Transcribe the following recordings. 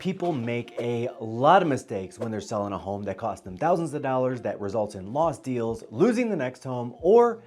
People make a lot of mistakes when they're selling a home that costs them thousands of dollars, that results in lost deals, losing the next home, or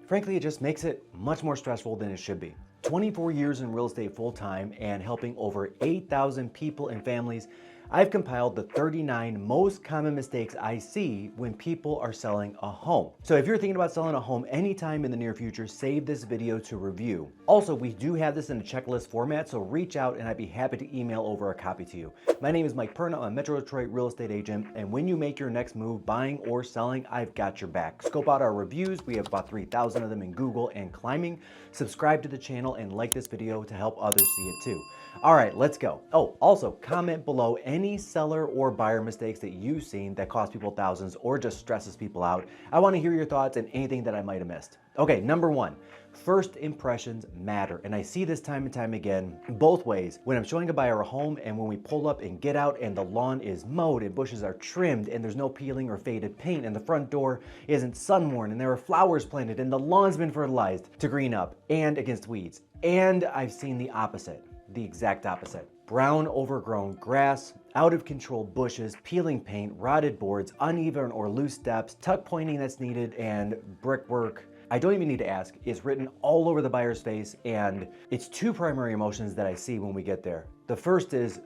frankly, it just makes it much more stressful than it should be. 24 years in real estate full-time and helping over 8,000 people and families, I've compiled the 39 most common mistakes I see when people are selling a home. So if you're thinking about selling a home anytime in the near future, save this video to review. Also, we do have this in a checklist format, so reach out and I'd be happy to email over a copy to you. My name is Mike Perna, I'm a Metro Detroit real estate agent, and when you make your next move, buying or selling, I've got your back. Scope out our reviews. We have about 3,000 of them in Google and climbing. Subscribe to the channel and like this video to help others see it too. All right, let's go. Oh, also comment below any seller or buyer mistakes that you've seen that cost people thousands or just stresses people out. I want to hear your thoughts and anything that I might have missed. Okay, number one, first impressions matter. And I see this time and time again, both ways. When I'm showing a buyer a home and when we pull up and get out and the lawn is mowed and bushes are trimmed and there's no peeling or faded paint and the front door isn't sun-worn and there are flowers planted and the lawn's been fertilized to green up and against weeds. And I've seen the opposite. The exact opposite. Brown overgrown grass, out of control bushes, peeling paint, rotted boards, uneven or loose steps, tuck pointing that's needed, and brickwork. I don't even need to ask, it's written all over the buyer's face, and it's two primary emotions that I see when we get there. The first is,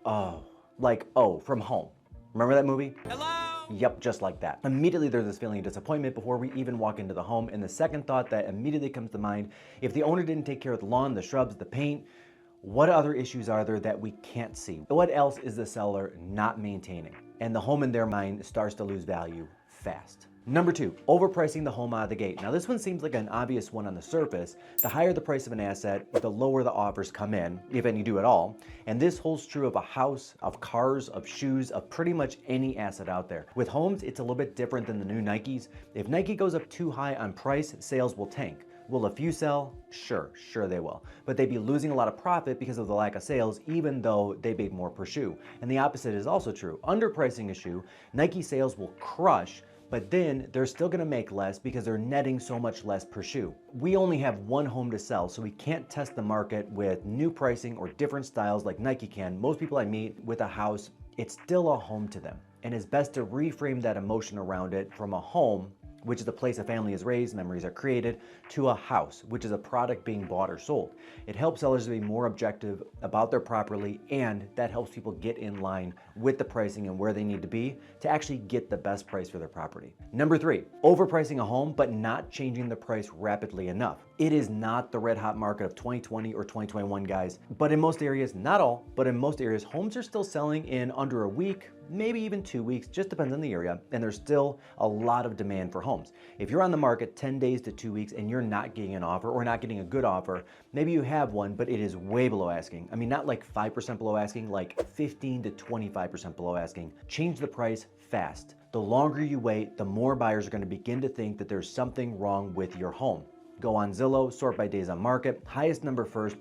oh, like, oh, from Home. Remember that movie? Hello? Yep, just like that. Immediately there's this feeling of disappointment before we even walk into the home, and the second thought that immediately comes to mind, if the owner didn't take care of the lawn, the shrubs, the paint, what other issues are there that we can't see? What else is the seller not maintaining? And the home in their mind starts to lose value fast. Number two, overpricing the home out of the gate. Now this one seems like an obvious one on the surface. The higher the price of an asset, the lower the offers come in, if any do at all. And this holds true of a house, of cars, of shoes, of pretty much any asset out there. With homes, it's a little bit different than the new Nikes. If Nike goes up too high on price, sales will tank. Will a few sell? Sure they will. But they'd be losing a lot of profit because of the lack of sales, even though they make more per shoe. And the opposite is also true. Underpricing a shoe, Nike sales will crush, but then they're still gonna make less because they're netting so much less per shoe. We only have one home to sell, so we can't test the market with new pricing or different styles like Nike can. Most people I meet with a house, it's still a home to them. And it's best to reframe that emotion around it from a home, which is a place a family is raised, memories are created, to a house, which is a product being bought or sold. It helps sellers to be more objective about their property, and that helps people get in line with the pricing and where they need to be to actually get the best price for their property. Number three, overpricing a home but not changing the price rapidly enough. It is not the red hot market of 2020 or 2021, guys, but in most areas, not all, but in most areas, homes are still selling in under a week, maybe even 2 weeks, just depends on the area, and there's still a lot of demand for homes. If you're on the market 10 days to 2 weeks and you're not getting an offer or not getting a good offer, maybe you have one, but it is way below asking. I mean, not like 5% below asking, like 15 to 25% below asking. Change the price fast. The longer you wait, the more buyers are going to begin to think that there's something wrong with your home. Go on Zillow, sort by days on market, highest number first,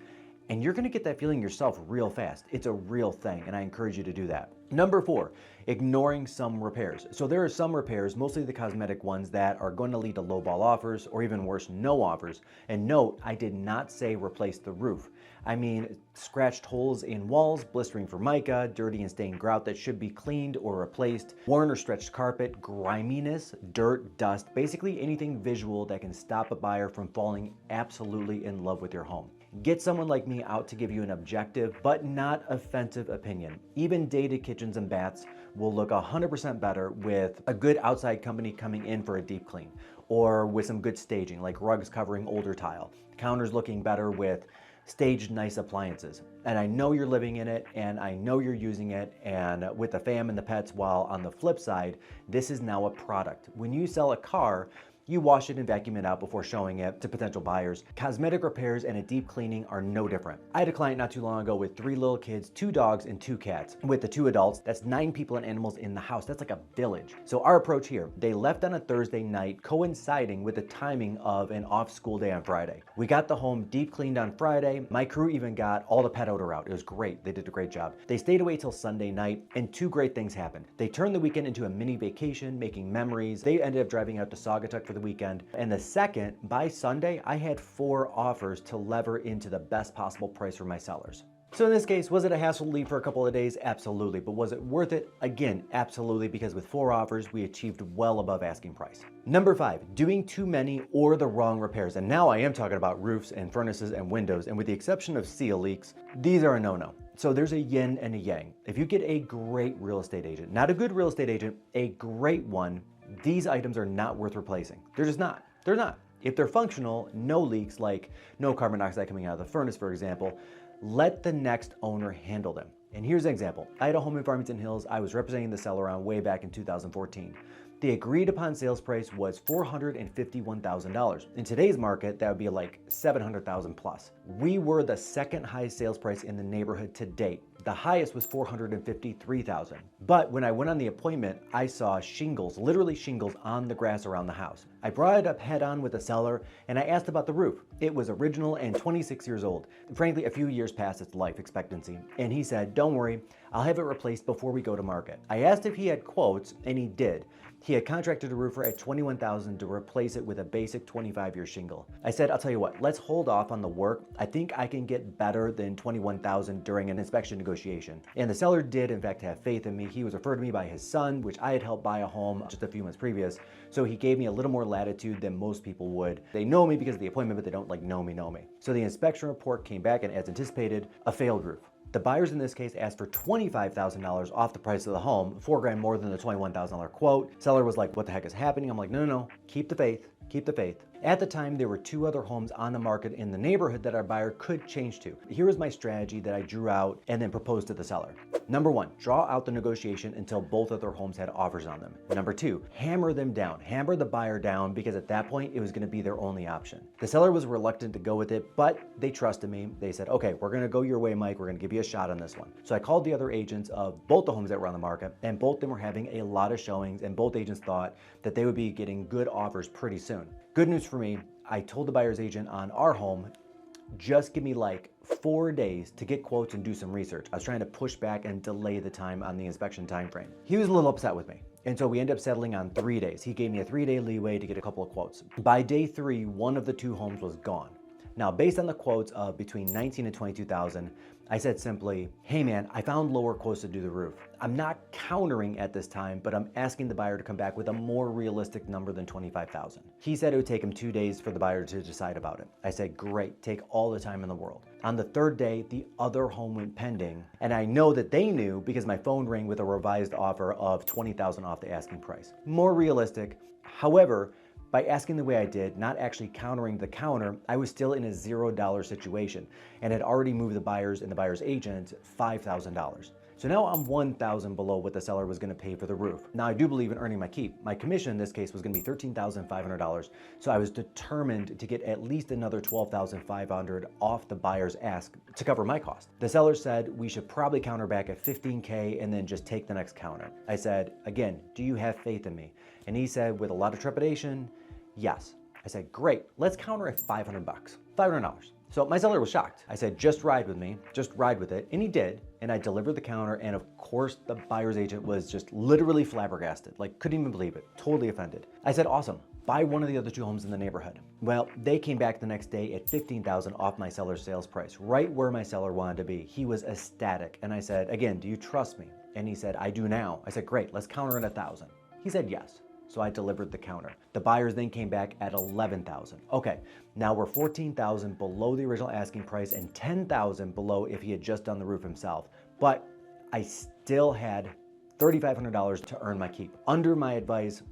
and you're gonna get that feeling yourself real fast. It's a real thing, and I encourage you to do that. Number four, ignoring some repairs. So there are some repairs, mostly the cosmetic ones, that are going to lead to lowball offers, or even worse, no offers. And note, I did not say replace the roof. I mean, scratched holes in walls, blistering formica, dirty and stained grout that should be cleaned or replaced, worn or stretched carpet, griminess, dirt, dust, basically anything visual that can stop a buyer from falling absolutely in love with your home. Get someone like me out to give you an objective but not offensive opinion. Even dated kitchens and baths will look 100% better with a good outside company coming in for a deep clean, or with some good staging like rugs covering older tile, counters looking better with staged nice appliances. And I know you're living in it, and I know you're using it, and with the fam and the pets, while on the flip side, this is now a product. When you sell a car, you wash it and vacuum it out before showing it to potential buyers. Cosmetic repairs and a deep cleaning are no different. I had a client not too long ago with 3 little kids, 2 dogs, and 2 cats. With the 2 adults, that's 9 people and animals in the house. That's like a village. So our approach here, they left on a Thursday night, coinciding with the timing of an off school day on Friday. We got the home deep cleaned on Friday. My crew even got all the pet odor out. It was great. They did a great job. They stayed away till Sunday night, and 2 great things happened. They turned the weekend into a mini vacation, making memories. They ended up driving out to Saugatuck for the weekend. And the second, by Sunday, I had 4 offers to lever into the best possible price for my sellers. So in this case, was it a hassle to leave for a couple of days? Absolutely. But was it worth it? Again, absolutely, because with 4 offers, we achieved well above asking price. Number 5, doing too many or the wrong repairs. And now I am talking about roofs and furnaces and windows, and with the exception of seal leaks, these are a no-no. So there's a yin and a yang. If you get a great real estate agent, not a good real estate agent, a great one, these items are not worth replacing. They're just not. They're not. If they're functional, no leaks, like no carbon dioxide coming out of the furnace, for example, let the next owner handle them. And here's an example. I had a home in Farmington Hills. I was representing the seller on way back in 2014. The agreed upon sales price was $451,000. In today's market, that would be like $700,000 plus. We were the second highest sales price in the neighborhood to date. The highest was $453,000. But when I went on the appointment, I saw shingles, literally shingles on the grass around the house. I brought it up head on with the seller and I asked about the roof. It was original and 26 years old. Frankly, a few years past its life expectancy. And he said, don't worry, I'll have it replaced before we go to market. I asked if he had quotes and he did. He had contracted a roofer at $21,000 to replace it with a basic 25-year shingle. I said, I'll tell you what, let's hold off on the work. I think I can get better than $21,000 during an inspection negotiation. And the seller did in fact have faith in me. He was referred to me by his son, which I had helped buy a home just a few months previous. So he gave me a little more latitude than most people would. They know me because of the appointment, but they don't like know me. So the inspection report came back and as anticipated, a failed roof. The buyers in this case asked for $25,000 off the price of the home, $4,000 more than the $21,000 quote. Seller was like, what the heck is happening? I'm like, no, keep the faith, keep the faith. At the time, there were 2 other homes on the market in the neighborhood that our buyer could change to. Here was my strategy that I drew out and then proposed to the seller. Number 1, draw out the negotiation until both of their homes had offers on them. Number 2, hammer them down, hammer the buyer down because at that point, it was gonna be their only option. The seller was reluctant to go with it, but they trusted me. They said, okay, we're gonna go your way, Mike. We're gonna give you a shot on this one. So I called the other agents of both the homes that were on the market and both of them were having a lot of showings and both agents thought that they would be getting good offers pretty soon. Good news for me, I told the buyer's agent on our home, just give me like 4 days to get quotes and do some research. I was trying to push back and delay the time on the inspection time frame. He was a little upset with me. And so we ended up settling on 3 days. He gave me a 3-day leeway to get a couple of quotes. By day 3, one of the 2 homes was gone. Now, based on the quotes of between $19,000 and $22,000, I said simply, hey man, I found lower quotes to do the roof. I'm not countering at this time, but I'm asking the buyer to come back with a more realistic number than $25,000. He said it would take him 2 days for the buyer to decide about it. I said, great, take all the time in the world. On the 3rd day, the other home went pending, and I know that they knew because my phone rang with a revised offer of $20,000 off the asking price. More realistic. However, by asking the way I did, not actually countering the counter, I was still in a $0 situation and had already moved the buyers and the buyer's agent $5,000. So now I'm $1,000 below what the seller was gonna pay for the roof. Now I do believe in earning my keep. My commission in this case was gonna be $13,500. So I was determined to get at least another $12,500 off the buyer's ask to cover my cost. The seller said we should probably counter back at $15K and then just take the next counter. I said, again, do you have faith in me? And he said with a lot of trepidation, yes. I said, great, let's counter at $500, $500. So my seller was shocked. I said, just ride with me, just ride with it. And he did. And I delivered the counter. And of course, the buyer's agent was just literally flabbergasted, like couldn't even believe it, totally offended. I said, awesome, buy one of the other 2 homes in the neighborhood. Well, they came back the next day at $15,000 off my seller's sales price, right where my seller wanted to be. He was ecstatic. And I said, again, do you trust me? And he said, I do now. I said, great, let's counter at $1,000. He said, yes. So I delivered the counter. The buyers then came back at $11,000. Okay, now we're $14,000 below the original asking price and $10,000 below if he had just done the roof himself. But I still had $3,500 to earn my keep. Under my advice,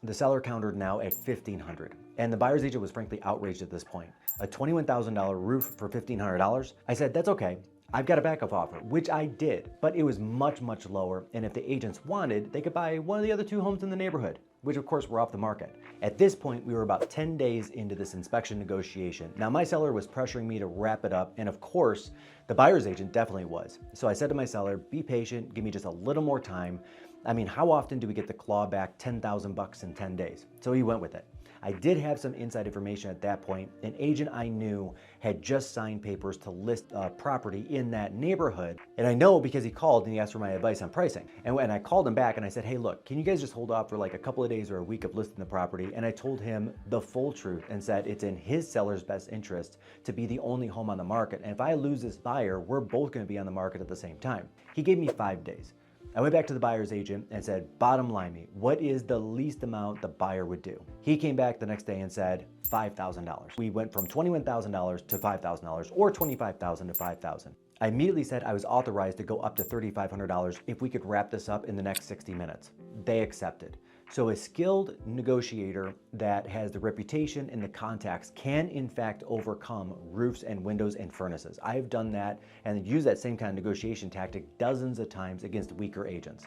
the seller countered now at $1,500. And the buyer's agent was frankly outraged at this point. A $21,000 roof for $1,500? I said, that's okay. I've got a backup offer, which I did, but it was much, much lower. And if the agents wanted, they could buy one of the other 2 homes in the neighborhood, which of course were off the market. At this point, we were about 10 days into this inspection negotiation. Now my seller was pressuring me to wrap it up. And of course, the buyer's agent definitely was. So I said to my seller, be patient, give me just a little more time. I mean, how often do we get to claw back $10,000 in 10 days? So he went with it. I did have some inside information at that point. An agent I knew had just signed papers to list a property in that neighborhood. And I know because he called and he asked for my advice on pricing. And when I called him back and I said, hey, look, can you guys just hold off for like a couple of days or a week of listing the property, and I told him the full truth and said it's in his seller's best interest to be the only home on the market. And if I lose this buyer, we're both going to be on the market at the same time. He gave me 5 days. I went back to the buyer's agent and said, bottom line me, what is the least amount the buyer would do? He came back the next day and said $5,000. We went from $21,000 to $5,000, or $25,000 to $5,000. I immediately said I was authorized to go up to $3,500 if we could wrap this up in the next 60 minutes. They accepted. So a skilled negotiator that has the reputation and the contacts can in fact overcome roofs and windows and furnaces. I've done that and used that same kind of negotiation tactic dozens of times against weaker agents.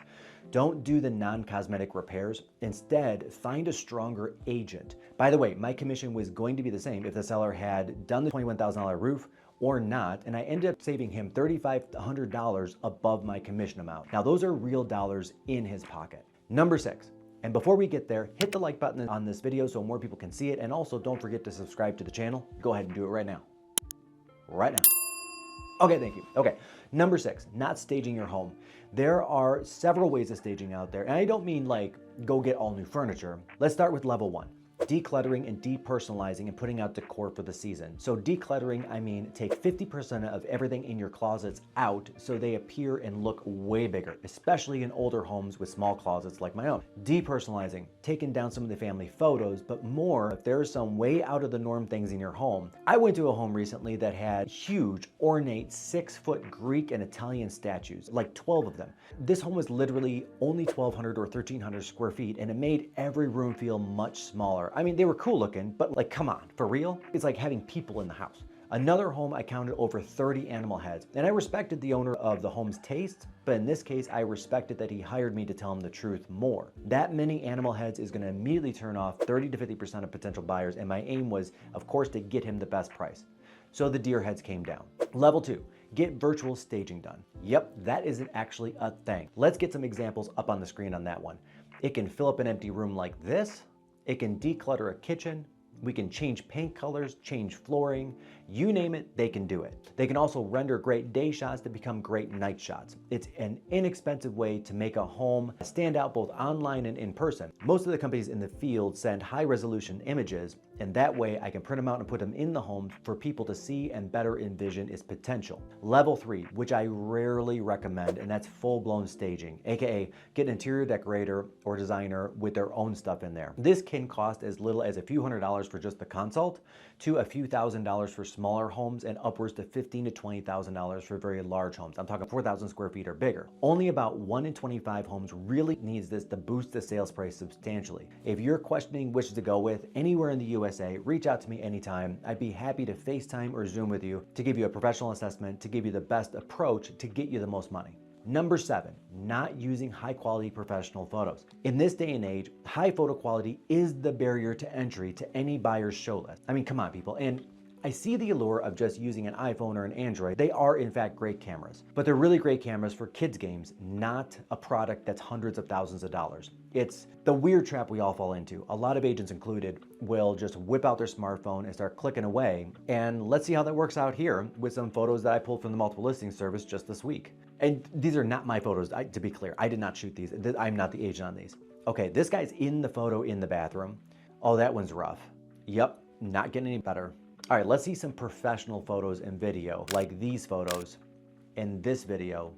Don't do the non-cosmetic repairs. Instead, find a stronger agent. By the way, my commission was going to be the same if the seller had done the $21,000 roof or not, and I ended up saving him $3,500 above my commission amount. Now those are real dollars in his pocket. Number 6. And before we get there, hit the like button on this video so more people can see it. And also don't forget to subscribe to the channel. Go ahead and do it right now. Right now. Okay, thank you. Okay, number 6, not staging your home. There are several ways of staging out there. And I don't mean like go get all new furniture. Let's start with level 1. Decluttering and depersonalizing and putting out decor for the season. So decluttering, I mean take 50% of everything in your closets out so they appear and look way bigger, especially in older homes with small closets like my own. Depersonalizing, taking down some of the family photos, but more if there's some way out of the norm things in your home. I went to a home recently that had huge, ornate 6-foot Greek and Italian statues, like 12 of them. This home was literally only 1,200 or 1,300 square feet, and it made every room feel much smaller. I mean, they were cool looking, but like, come on, for real? It's like having people in the house. Another home, I counted over 30 animal heads, and I respected the owner of the home's taste, but in this case, I respected that he hired me to tell him the truth more. That many animal heads is gonna immediately turn off 30 to 50% of potential buyers, and my aim was, of course, to get him the best price. So the deer heads came down. Level 2, get virtual staging done. Yep, that isn't actually a thing. Let's get some examples up on the screen on that one. It can fill up an empty room like this. It can declutter a kitchen. We can change paint colors, change flooring, you name it, they can do it. They can also render great day shots to become great night shots. It's an inexpensive way to make a home stand out both online and in person. Most of the companies in the field send high resolution images, and that way I can print them out and put them in the home for people to see and better envision its potential. Level 3, which I rarely recommend, and that's full-blown staging, aka get an interior decorator or designer with their own stuff in there. This can cost as little as a few $100s for just the consult, to a few $1,000s for smaller homes, and upwards to $15,000 to $20,000 for very large homes. I'm talking 4,000 square feet or bigger. Only about 1 in 25 homes really needs this to boost the sales price substantially. If you're questioning which to go with anywhere in the USA, reach out to me anytime. I'd be happy to FaceTime or Zoom with you to give you a professional assessment to give you the best approach to get you the most money. Number 7, not using high quality professional photos. In this day and age, high photo quality is the barrier to entry to any buyer's show list. I mean, come on people. And I see the allure of just using an iPhone or an Android. They are in fact great cameras, but they're really great cameras for kids games, not a product that's hundreds of thousands of dollars. It's the weird trap we all fall into. A lot of agents included will just whip out their smartphone and start clicking away. And let's see how that works out here with some photos that I pulled from the multiple listing service just this week. And these are not my photos, to be clear. I did not shoot these. I'm not the agent on these. Okay, this guy's in the photo in the bathroom. Oh, that one's rough. Yep, not getting any better. All right, let's see some professional photos and video, like these photos, in this video,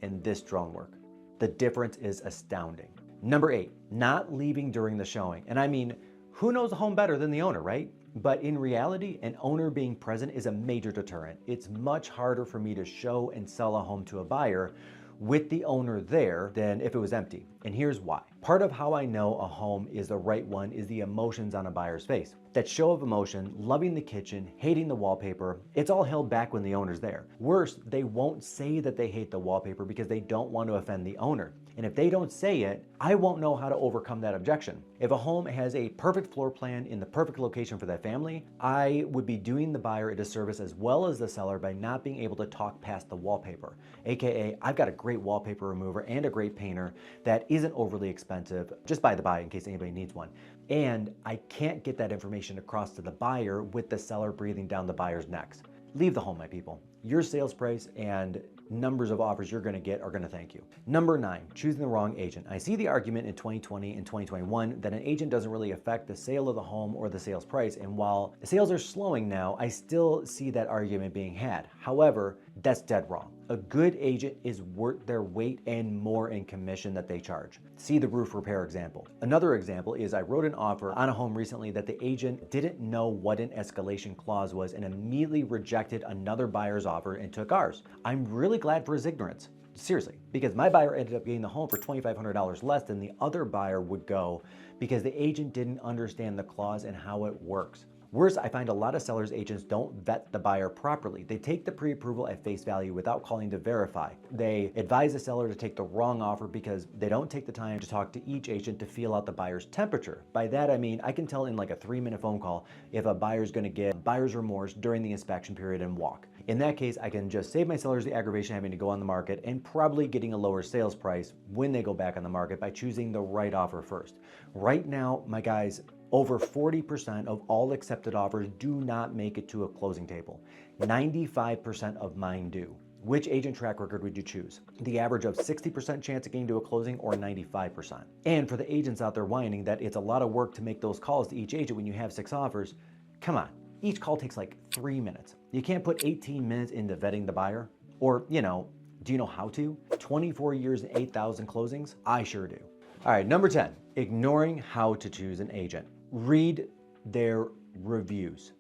and this drone work. The difference is astounding. Number 8, not leaving during the showing. And I mean, who knows a home better than the owner, right? But in reality, an owner being present is a major deterrent. It's much harder for me to show and sell a home to a buyer with the owner there than if it was empty. And here's why. Part of how I know a home is the right one is the emotions on a buyer's face. That show of emotion, loving the kitchen, hating the wallpaper, it's all held back when the owner's there. Worse, they won't say that they hate the wallpaper because they don't want to offend the owner. And if they don't say it, I won't know how to overcome that objection. If a home has a perfect floor plan in the perfect location for that family, I would be doing the buyer a disservice as well as the seller by not being able to talk past the wallpaper. AKA, I've got a great wallpaper remover and a great painter that isn't overly expensive, just by the by in case anybody needs one. And I can't get that information across to the buyer with the seller breathing down the buyer's necks. Leave the home, my people. Your sales price and numbers of offers you're going to get are going to thank you. Number 9, choosing the wrong agent. I see the argument in 2020 and 2021 that an agent doesn't really affect the sale of the home or the sales price. And while sales are slowing now, I still see that argument being had. However, that's dead wrong. A good agent is worth their weight and more in commission that they charge. See the roof repair example. Another example is I wrote an offer on a home recently that the agent didn't know what an escalation clause was and immediately rejected another buyer's offer and took ours. I'm really glad for his ignorance. Seriously, because my buyer ended up getting the home for $2,500 less than the other buyer would go because the agent didn't understand the clause and how it works. Worse, I find a lot of sellers agents don't vet the buyer properly. They take the pre-approval at face value without calling to verify. They advise the seller to take the wrong offer because they don't take the time to talk to each agent to feel out the buyer's temperature. By that I mean I can tell in like a 3-minute phone call if a buyer's going to get buyer's remorse during the inspection period and walk. In that case, I can just save my sellers the aggravation of having to go on the market and probably getting a lower sales price when they go back on the market by choosing the right offer first. Right now, my guys, over 40% of all accepted offers do not make it to a closing table. 95% of mine do. Which agent track record would you choose? The average of 60% chance of getting to a closing or 95%? And for the agents out there whining that it's a lot of work to make those calls to each agent when you have 6 offers, come on. Each call takes like 3 minutes. You can't put 18 minutes into vetting the buyer? Or, do you know how to? 24 years and 8,000 closings? I sure do. All right, number 10, ignoring how to choose an agent. Read their reviews,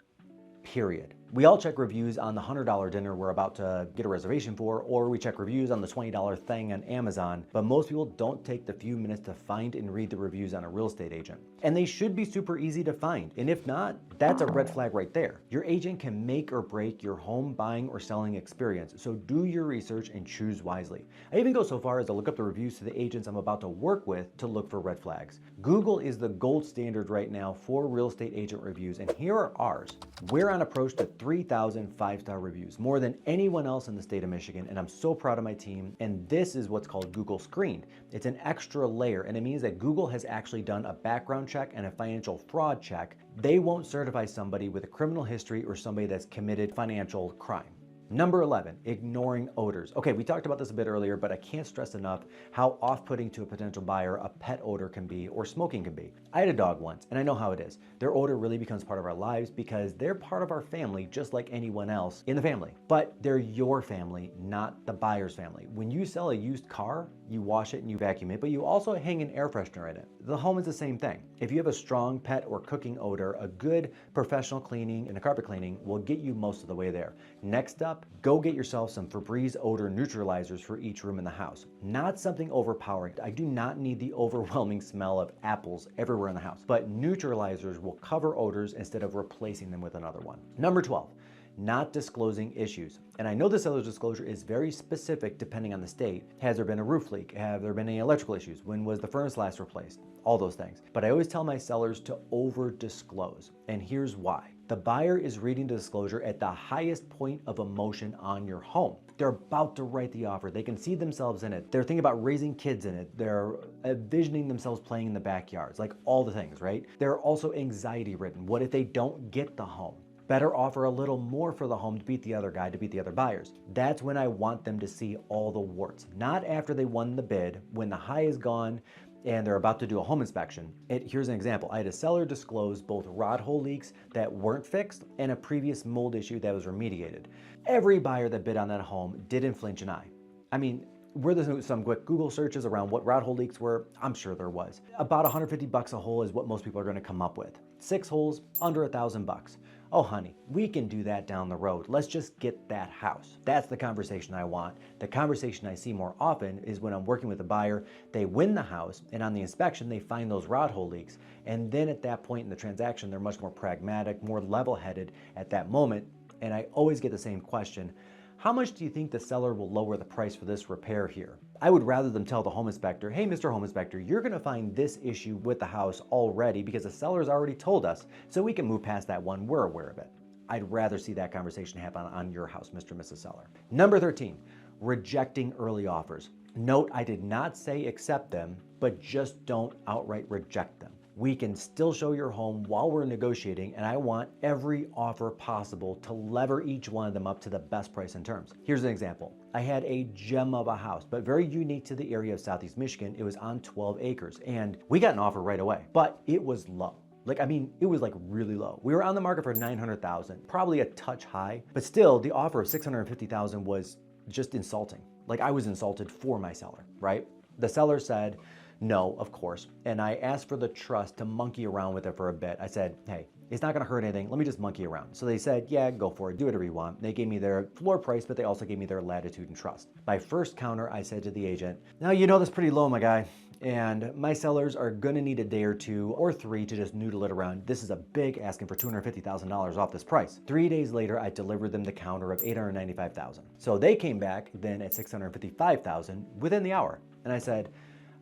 period. We all check reviews on the $100 dinner we're about to get a reservation for, or we check reviews on the $20 thing on Amazon, but most people don't take the few minutes to find and read the reviews on a real estate agent. And they should be super easy to find. And if not, that's a red flag right there. Your agent can make or break your home buying or selling experience, so do your research and choose wisely. I even go so far as to look up the reviews to the agents I'm about to work with to look for red flags. Google is the gold standard right now for real estate agent reviews, and here are ours. We're on approach to 3,000 5-star reviews, more than anyone else in the state of Michigan, and I'm so proud of my team. And this is what's called Google Screened. It's an extra layer, and it means that Google has actually done a background check and a financial fraud check. They won't certify somebody with a criminal history or somebody that's committed financial crime. Number 11, ignoring odors. Okay, we talked about this a bit earlier, but I can't stress enough how off-putting to a potential buyer a pet odor can be or smoking can be. I had a dog once, and I know how it is. Their odor really becomes part of our lives because they're part of our family just like anyone else in the family. But they're your family, not the buyer's family. When you sell a used car, you wash it and you vacuum it, but you also hang an air freshener in it. The home is the same thing. If you have a strong pet or cooking odor, a good professional cleaning and a carpet cleaning will get you most of the way there. Next up, go get yourself some Febreze odor neutralizers for each room in the house. Not something overpowering. I do not need the overwhelming smell of apples everywhere in the house, but neutralizers will cover odors instead of replacing them with another one. Number 12, not disclosing issues. And I know the seller's disclosure is very specific depending on the state. Has there been a roof leak? Have there been any electrical issues? When was the furnace last replaced? All those things. But I always tell my sellers to over disclose. And here's why. The buyer is reading the disclosure at the highest point of emotion on your home. They're about to write the offer. They can see themselves in it. They're thinking about raising kids in it. They're envisioning themselves playing in the backyards, like all the things, right? They're also anxiety ridden. What if they don't get the home? Better offer a little more for the home to beat the other guy, to beat the other buyers. That's when I want them to see all the warts, not after they won the bid, when the high is gone and they're about to do a home inspection. Here's an example. I had a seller disclose both rod hole leaks that weren't fixed and a previous mold issue that was remediated. Every buyer that bid on that home didn't flinch an eye. I mean, were there some quick Google searches around what rod hole leaks were? I'm sure there was. About $150 a hole is what most people are going to come up with. 6 holes, under $1,000. Oh honey, we can do that down the road. Let's just get that house. That's the conversation I want. The conversation I see more often is when I'm working with a buyer, they win the house, and on the inspection, they find those rod hole leaks. And then at that point in the transaction, they're much more pragmatic, more level-headed at that moment. And I always get the same question. How much do you think the seller will lower the price for this repair here? I would rather them tell the home inspector, hey, Mr. Home Inspector, you're gonna find this issue with the house already because the seller's already told us, so we can move past that one, we're aware of it. I'd rather see that conversation happen on your house, Mr. and Mrs. Seller. Number 13, rejecting early offers. Note, I did not say accept them, but just don't outright reject them. We can still show your home while we're negotiating, and I want every offer possible to lever each one of them up to the best price and terms. Here's an example. I had a gem of a house, but very unique to the area of Southeast Michigan. It was on 12 acres, and we got an offer right away, but it was low. It was like really low. We were on the market for 900,000, probably a touch high, but still the offer of 650,000 was just insulting. Like, I was insulted for my seller, right? The seller said, no, of course. And I asked for the trust to monkey around with it for a bit. I said, hey, it's not gonna hurt anything. Let me just monkey around. So they said, yeah, go for it. Do whatever you want. They gave me their floor price, but they also gave me their latitude and trust. My first counter, I said to the agent, now you know that's pretty low, my guy. And my sellers are gonna need a day or two or three to just noodle it around. This is a big asking for $250,000 off this price. 3 days later, I delivered them the counter of $895,000. So they came back then at $655,000 within the hour. And I said,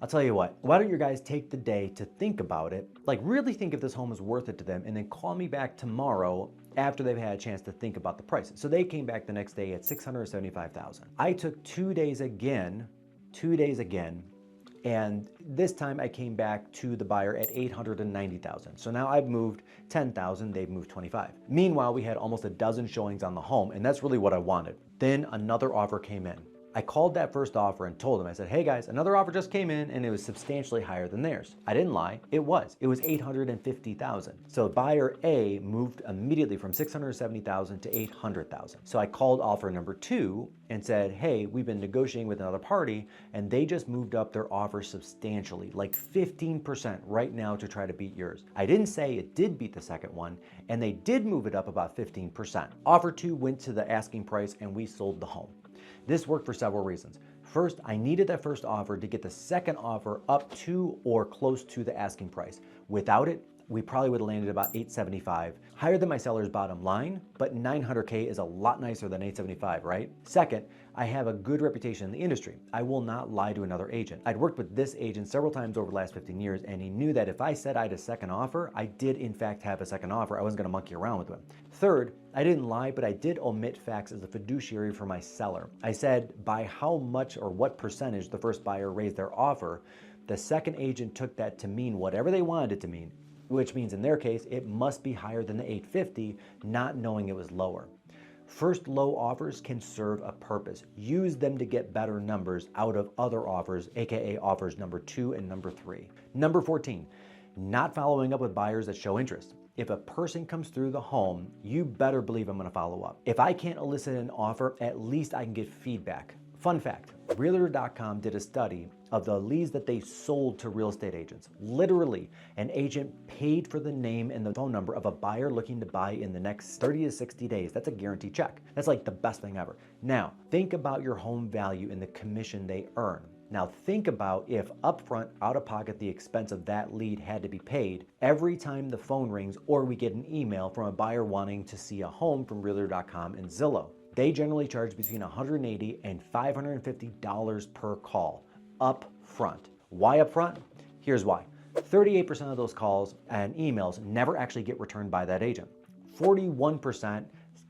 I'll tell you what, why don't you guys take the day to think about it, like really think if this home is worth it to them, and then call me back tomorrow after they've had a chance to think about the price. So they came back the next day at $675,000. I took 2 days again, and this time I came back to the buyer at $890,000. So now I've moved 10,000, they've moved 25. Meanwhile, we had almost a dozen showings on the home, and that's really what I wanted. Then another offer came in. I called that first offer and told them, I said, hey guys, another offer just came in and it was substantially higher than theirs. I didn't lie, it was $850,000. So buyer A moved immediately from $670,000 to $800,000. So I called offer number 2 and said, hey, we've been negotiating with another party and they just moved up their offer substantially, like 15% right now to try to beat yours. I didn't say it did beat the second one, and they did move it up about 15%. Offer 2 went to the asking price and we sold the home. This worked for several reasons. First, I needed that first offer to get the second offer up to or close to the asking price. Without it, we probably would have landed about $875, higher than my seller's bottom line, but $900K is a lot nicer than $875, right? Second, I have a good reputation in the industry. I will not lie to another agent. I'd worked with this agent several times over the last 15 years, and he knew that if I said I had a second offer, I did in fact have a second offer. I wasn't gonna monkey around with him. Third, I didn't lie, but I did omit facts as a fiduciary for my seller. I said by how much or what percentage the first buyer raised their offer, the second agent took that to mean whatever they wanted it to mean, which means in their case, it must be higher than the 850, not knowing it was lower. First low offers can serve a purpose. Use them to get better numbers out of other offers, AKA offers number 2 and number 3. Number 14, not following up with buyers that show interest. If a person comes through the home, you better believe I'm gonna follow up. If I can't elicit an offer, at least I can get feedback. Fun fact, Realtor.com did a study of the leads that they sold to real estate agents. Literally, an agent paid for the name and the phone number of a buyer looking to buy in the next 30 to 60 days. That's a guaranteed check. That's like the best thing ever. Now, think about your home value and the commission they earn. Now think about if upfront, out of pocket, the expense of that lead had to be paid every time the phone rings or we get an email from a buyer wanting to see a home from Realtor.com and Zillow. They generally charge between $180 and $550 per call up front. Why up front? Here's why. 38% of those calls and emails never actually get returned by that agent. 41%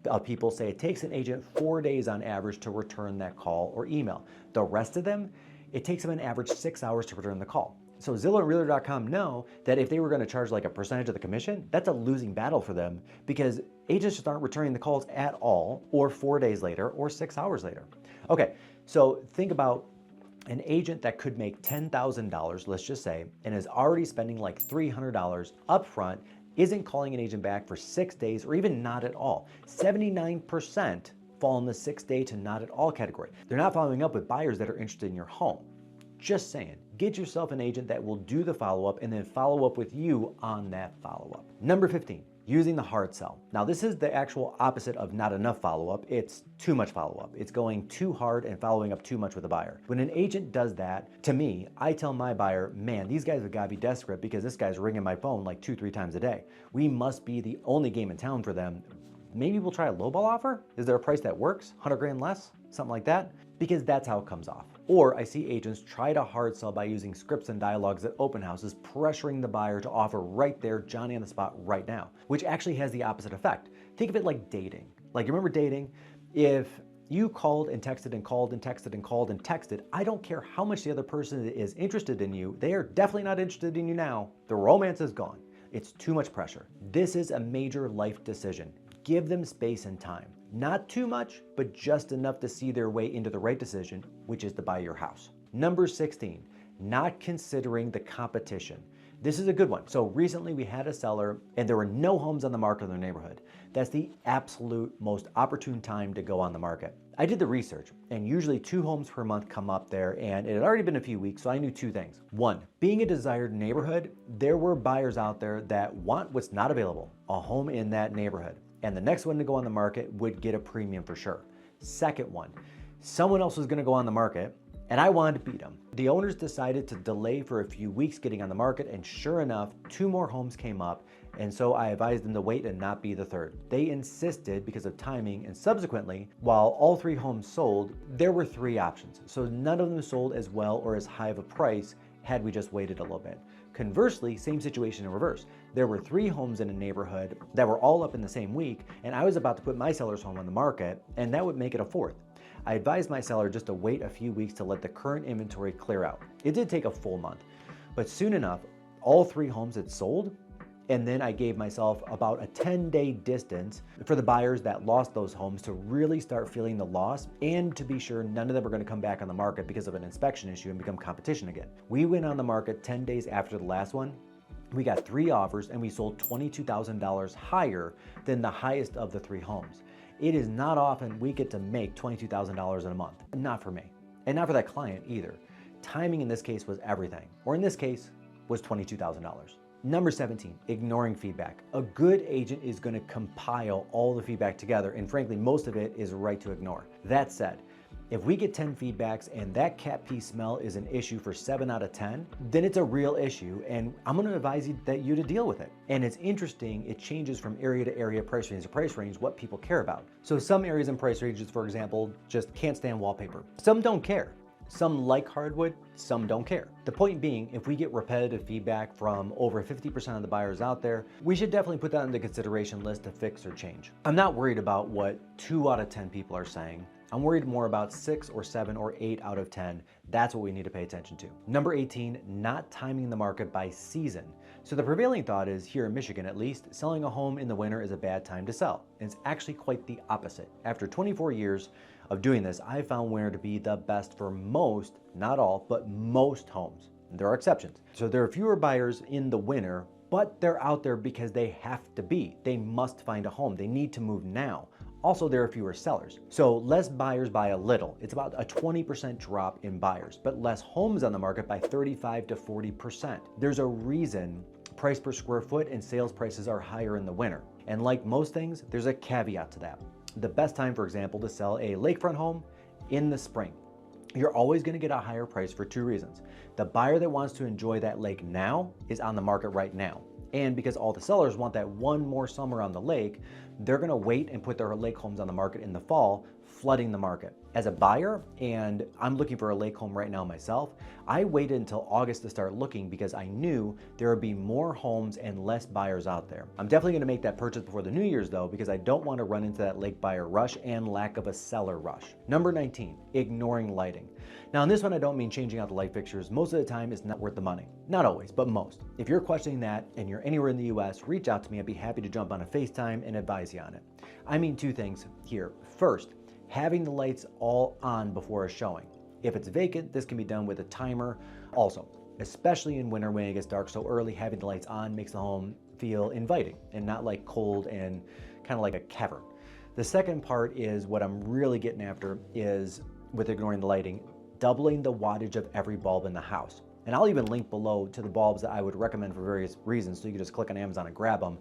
of people say it takes an agent 4 days on average to return that call or email. The rest of them, it takes them an average 6 hours to return the call. So Zillow and Realtor.com know that if they were gonna charge like a percentage of the commission, that's a losing battle for them because agents just aren't returning the calls at all, or 4 days later, or 6 hours later. Okay, so think about an agent that could make $10,000, let's just say, and is already spending like $300 upfront, isn't calling an agent back for 6 days or even not at all. 79% fall in the 6 day to not at all category. They're not following up with buyers that are interested in your home. Just saying, get yourself an agent that will do the follow-up and then follow up with you on that follow-up. Number 15, using the hard sell. Now this is the actual opposite of not enough follow-up. It's too much follow-up. It's going too hard and following up too much with a buyer. When an agent does that, to me, I tell my buyer, man, these guys have gotta be desperate because this guy's ringing my phone like 2-3 times a day. We must be the only game in town for them. Maybe we'll try a lowball offer? Is there a price that works? 100 grand less? Something like that? Because that's how it comes off. Or I see agents try to hard sell by using scripts and dialogues at open houses, pressuring the buyer to offer right there, Johnny on the spot right now, which actually has the opposite effect. Think of it like dating. Like, you remember dating? If You called and texted and called and texted and called and texted. I don't care how much the other person is interested in you. They are definitely not interested in you now. The romance is gone. It's too much pressure. This is a major life decision. Give them space and time. Not too much, but just enough to see their way into the right decision, which is to buy your house. Number 16, not considering the competition. This is a good one. So recently we had a seller and there were no homes on the market in their neighborhood. That's the absolute most opportune time to go on the market. I did the research and usually 2 homes per month come up there, and it had already been a few weeks, so I knew 2 things. 1, being a desired neighborhood, there were buyers out there that want what's not available, a home in that neighborhood. And the next one to go on the market would get a premium for sure. Second one, someone else was gonna go on the market and I wanted to beat them. The owners decided to delay for a few weeks getting on the market, and sure enough, 2 more homes came up, and so I advised them to wait and not be the third. They insisted because of timing, and subsequently, while all 3 homes sold, there were 3 options. So none of them sold as well or as high of a price had we just waited a little bit. Conversely, same situation in reverse. There were 3 homes in a neighborhood that were all up in the same week, and I was about to put my seller's home on the market, and that would make it a 4th. I advised my seller just to wait a few weeks to let the current inventory clear out. It did take a full month, but soon enough, all 3 homes had sold, and then I gave myself about a 10-day distance for the buyers that lost those homes to really start feeling the loss, and to be sure none of them were going to come back on the market because of an inspection issue and become competition again. We went on the market 10 days after the last one. We got 3 offers and we sold $22,000 higher than the highest of the 3 homes. It is not often we get to make $22,000 in a month. Not for me, and not for that client either. Timing in this case was everything, or in this case was $22,000. Number 17, ignoring feedback. A good agent is going to compile all the feedback together, and frankly, most of it is right to ignore. That said, if we get 10 feedbacks and that cat pee smell is an issue for 7 out of 10, then it's a real issue, and I'm going to advise you to deal with it. And it's interesting, it changes from area to area, price range to price range, what people care about. So some areas and price ranges, for example, just can't stand wallpaper. Some don't care. Some like hardwood, some don't care. The point being, if we get repetitive feedback from over 50% of the buyers out there, we should definitely put that on the consideration list to fix or change. I'm not worried about what 2 out of 10 people are saying. I'm worried more about 6 or 7 or 8 out of 10. That's what we need to pay attention to. Number 18, not timing the market by season. So the prevailing thought is, here in Michigan at least, selling a home in the winter is a bad time to sell. And it's actually quite the opposite. After 24 years of doing this, I found winter to be the best for most, not all, but most homes. There are exceptions. So there are fewer buyers in the winter, but they're out there because they have to be. They must find a home. They need to move now. Also, there are fewer sellers. So less buyers by a little. It's about a 20% drop in buyers, but less homes on the market by 35 to 40%. There's a reason price per square foot and sales prices are higher in the winter. And like most things, there's a caveat to that. The best time, for example, to sell a lakefront home in the spring. You're always going to get a higher price for 2 reasons. The buyer that wants to enjoy that lake now is on the market right now. And because all the sellers want that one more summer on the lake, they're gonna wait and put their lake homes on the market in the fall, flooding the market. As a buyer, and I'm looking for a lake home right now myself, I waited until August to start looking because I knew there would be more homes and less buyers out there. I'm definitely gonna make that purchase before the New Year's though, because I don't want to run into that lake buyer rush and lack of a seller rush. Number 19, ignoring lighting. Now, in this one, I don't mean changing out the light fixtures. Most of the time, it's not worth the money. Not always, but most. If you're questioning that and you're anywhere in the US, reach out to me. I'd be happy to jump on a FaceTime and advise you on it. I mean 2 things here. First, having the lights all on before a showing. If it's vacant, this can be done with a timer. Also, especially in winter when it gets dark so early, having the lights on makes the home feel inviting and not like cold and kind of like a cavern. The second part is what I'm really getting after is, with ignoring the lighting, doubling the wattage of every bulb in the house. And I'll even link below to the bulbs that I would recommend for various reasons, so you can just click on Amazon and grab them.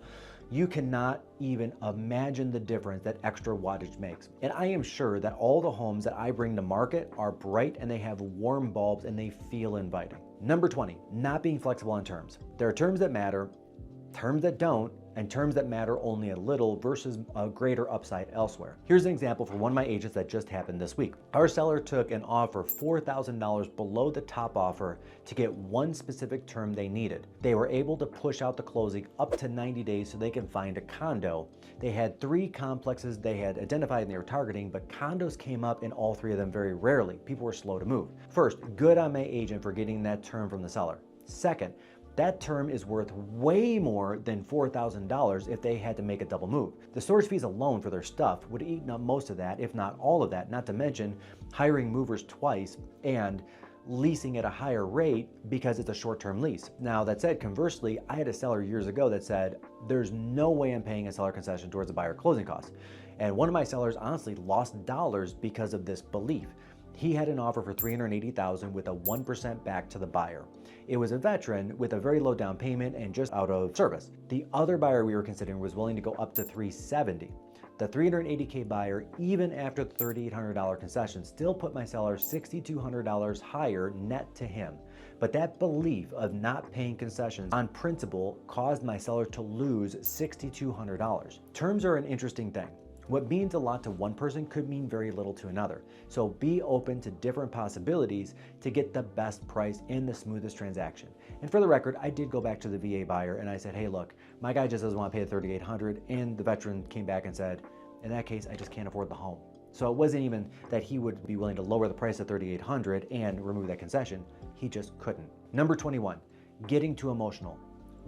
You cannot even imagine the difference that extra wattage makes. And I am sure that all the homes that I bring to market are bright and they have warm bulbs and they feel inviting. Number 20, not being flexible on terms. There are terms that matter, terms that don't, and terms that matter only a little versus a greater upside elsewhere. Here's an example for one of my agents that just happened this week. Our seller took an offer $4,000 below the top offer to get one specific term they needed. They were able to push out the closing up to 90 days so they can find a condo. They had 3 complexes they had identified and they were targeting, but condos came up in all 3 of them very rarely. People were slow to move. First, good on my agent for getting that term from the seller. Second, that term is worth way more than $4,000 if they had to make a double move. The storage fees alone for their stuff would have eaten up most of that, if not all of that, not to mention hiring movers twice and leasing at a higher rate because it's a short-term lease. Now that said, conversely, I had a seller years ago that said, there's no way I'm paying a seller concession towards a buyer closing costs. And one of my sellers honestly lost dollars because of this belief. He had an offer for $380,000 with a 1% back to the buyer. It was a veteran with a very low down payment and just out of service. The other buyer we were considering was willing to go up to $370,000. The $380K buyer, even after the $3,800 concession, still put my seller $6,200 higher net to him. But that belief of not paying concessions on principle caused my seller to lose $6,200. Terms are an interesting thing. What means a lot to one person could mean very little to another. So be open to different possibilities to get the best price and the smoothest transaction. And for the record, I did go back to the VA buyer and I said, hey, look, my guy just doesn't want to pay the $3,800. And the veteran came back and said, in that case, I just can't afford the home. So it wasn't even that he would be willing to lower the price to $3,800 and remove that concession. He just couldn't. Number 21, getting too emotional.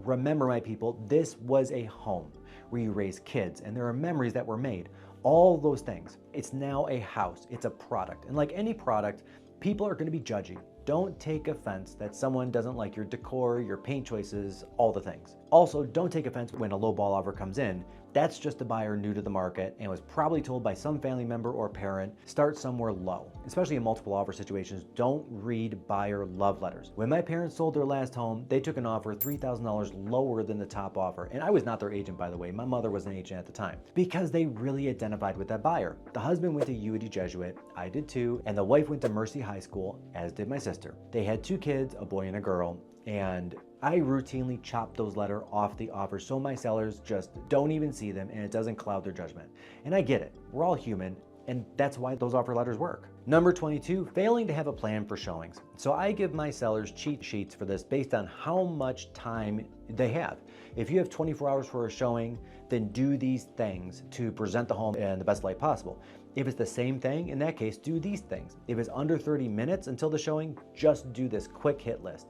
Remember, my people, this was a home where you raise kids and there are memories that were made. All those things. It's now a house. It's a product. And like any product, people are going to be judgy. Don't take offense that someone doesn't like your decor, your paint choices, all the things. Also, don't take offense when a lowball offer comes in. That's just a buyer new to the market and was probably told by some family member or parent, start somewhere low. Especially in multiple offer situations, don't read buyer love letters. When my parents sold their last home, they took an offer $3,000 lower than the top offer. And I was not their agent, by the way. My mother was an agent at the time because they really identified with that buyer. The husband went to UD Jesuit, I did too, and the wife went to Mercy High School, as did my sister. They had 2 kids, a boy and a girl, and I routinely chop those letters off the offer so my sellers just don't even see them and it doesn't cloud their judgment. And I get it, we're all human, and that's why those offer letters work. Number 22, failing to have a plan for showings. So I give my sellers cheat sheets for this based on how much time they have. If you have 24 hours for a showing, then do these things to present the home in the best light possible. If it's the same thing, in that case, do these things. If it's under 30 minutes until the showing, just do this quick hit list.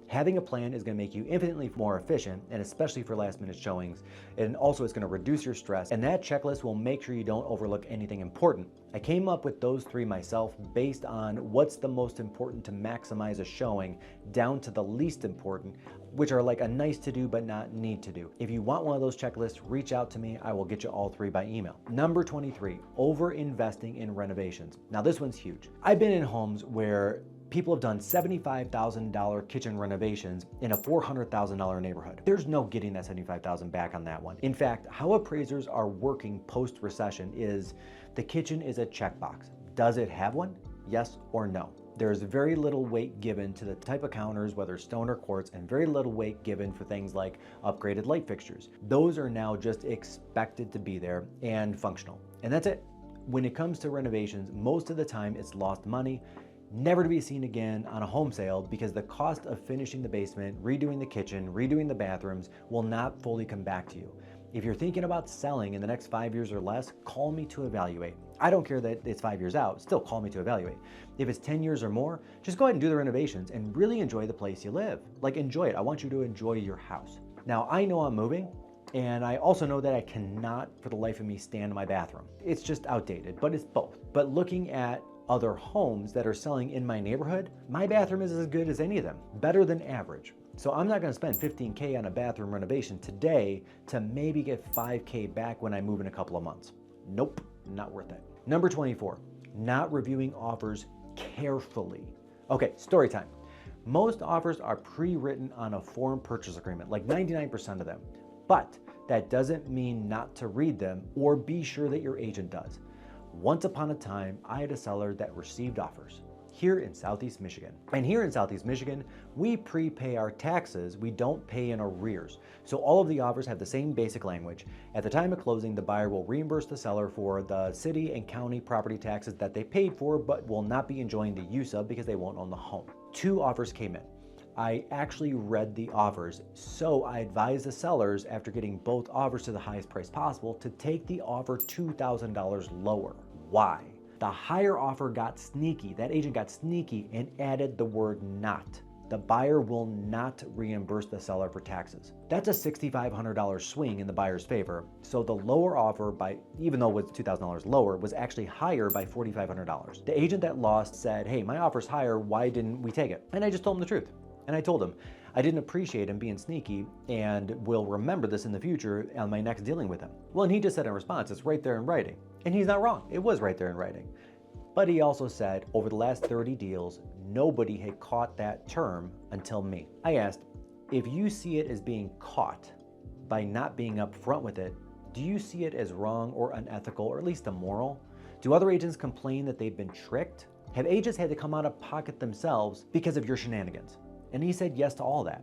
Having a plan is going to make you infinitely more efficient, and especially for last minute showings. And also it's going to reduce your stress, and that checklist will make sure you don't overlook anything important. I came up with those 3 myself based on what's the most important to maximize a showing down to the least important, which are like a nice to do but not need to do. If you want one of those checklists, reach out to me. I will get you all 3 by email. Number 23, over investing in renovations. Now this one's huge. I've been in homes where people have done $75,000 kitchen renovations in a $400,000 neighborhood. There's no getting that $75,000 back on that one. In fact, how appraisers are working post-recession is the kitchen is a checkbox. Does it have one? Yes or no. There's very little weight given to the type of counters, whether stone or quartz, and very little weight given for things like upgraded light fixtures. Those are now just expected to be there and functional. And that's it. When it comes to renovations, most of the time it's lost money, never to be seen again on a home sale because the cost of finishing the basement, redoing the kitchen, redoing the bathrooms will not fully come back to you. If you're thinking about selling in the next 5 years or less, call me to evaluate. I don't care that it's 5 years out, still call me to evaluate. If it's 10 years or more, just go ahead and do the renovations and really enjoy the place you live. Like enjoy it. I want you to enjoy your house. Now I know I'm moving, and I also know that I cannot for the life of me stand in my bathroom. It's just outdated, but it's both. But looking at other homes that are selling in my neighborhood, my bathroom is as good as any of them, better than average. So I'm not gonna spend $15K on a bathroom renovation today to maybe get $5K back when I move in a couple of months. Nope, not worth it. Number 24, not reviewing offers carefully. Okay, story time. Most offers are pre-written on a form purchase agreement, like 99% of them, but that doesn't mean not to read them or be sure that your agent does. Once upon a time, I had a seller that received offers. here in Southeast Michigan. And here in Southeast Michigan, we prepay our taxes. We don't pay in arrears. So all of the offers have the same basic language. At the time of closing, the buyer will reimburse the seller for the city and county property taxes that they paid for, but will not be enjoying the use of because they won't own the home. 2 offers came in. I actually read the offers, so I advised the sellers, after getting both offers to the highest price possible, to take the offer $2,000 lower. Why? The higher offer got sneaky. That agent got sneaky and added the word not. The buyer will not reimburse the seller for taxes. That's a $6,500 swing in the buyer's favor. So the lower offer, even though it was $2,000 lower, was actually higher by $4,500. The agent that lost said, hey, my offer's higher, why didn't we take it? And I just told him the truth. And I told him I didn't appreciate him being sneaky and will remember this in the future on my next dealing with him. Well, and he just said in response, it's right there in writing. And he's not wrong. It was right there in writing. But he also said over the last 30 deals, nobody had caught that term until me. I asked, if you see it as being caught by not being upfront with it, do you see it as wrong or unethical or at least immoral? Do other agents complain that they've been tricked? Have agents had to come out of pocket themselves because of your shenanigans? And he said yes to all that.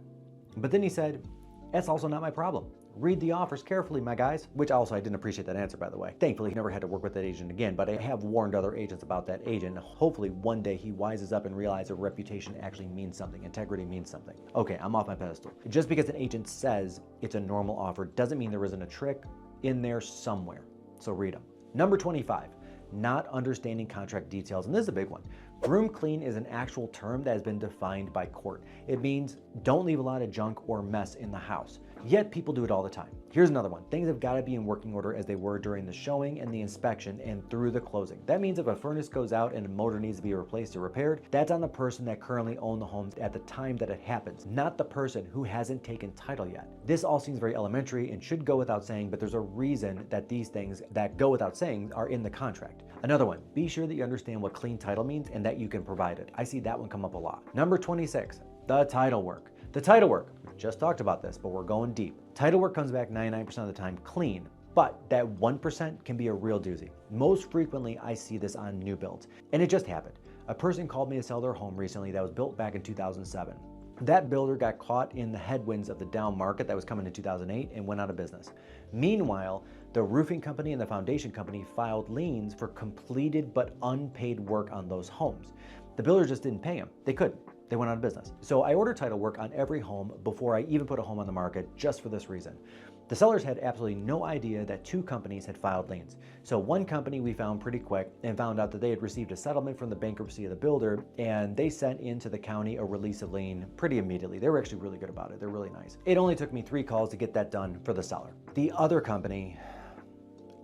But then he said, that's also not my problem. Read the offers carefully, my guys. Which also, I didn't appreciate that answer, by the way. Thankfully, he never had to work with that agent again, but I have warned other agents about that agent. Hopefully one day he wises up and realizes a reputation actually means something. Integrity means something. Okay, I'm off my pedestal. Just because an agent says it's a normal offer doesn't mean there isn't a trick in there somewhere. So read them. Number 25, not understanding contract details. And this is a big one. Broom clean is an actual term that has been defined by court. It means don't leave a lot of junk or mess in the house. Yet people do it all the time. Here's another one. Things have got to be in working order as they were during the showing and the inspection and through the closing. That means if a furnace goes out and a motor needs to be replaced or repaired, that's on the person that currently owned the home at the time that it happens, not the person who hasn't taken title yet. This all seems very elementary and should go without saying, but there's a reason that these things that go without saying are in the contract. Another one, be sure that you understand what clean title means and that you can provide it. I see that one come up a lot. Number 26, the title work. The title work, we just talked about this, but we're going deep. Title work comes back 99% of the time clean, but that 1% can be a real doozy. Most frequently, I see this on new builds, and it just happened. A person called me to sell their home recently that was built back in 2007. That builder got caught in the headwinds of the down market that was coming in 2008 and went out of business. Meanwhile, the roofing company and the foundation company filed liens for completed but unpaid work on those homes. The builder just didn't pay them. They couldn't. They went out of business. So I ordered title work on every home before I even put a home on the market, just for this reason. The sellers had absolutely no idea that 2 companies had filed liens. So one company we found pretty quick and found out that they had received a settlement from the bankruptcy of the builder, and they sent into the county a release of lien pretty immediately. They were actually really good about it. They're really nice. It only took me 3 calls to get that done for the seller. The other company,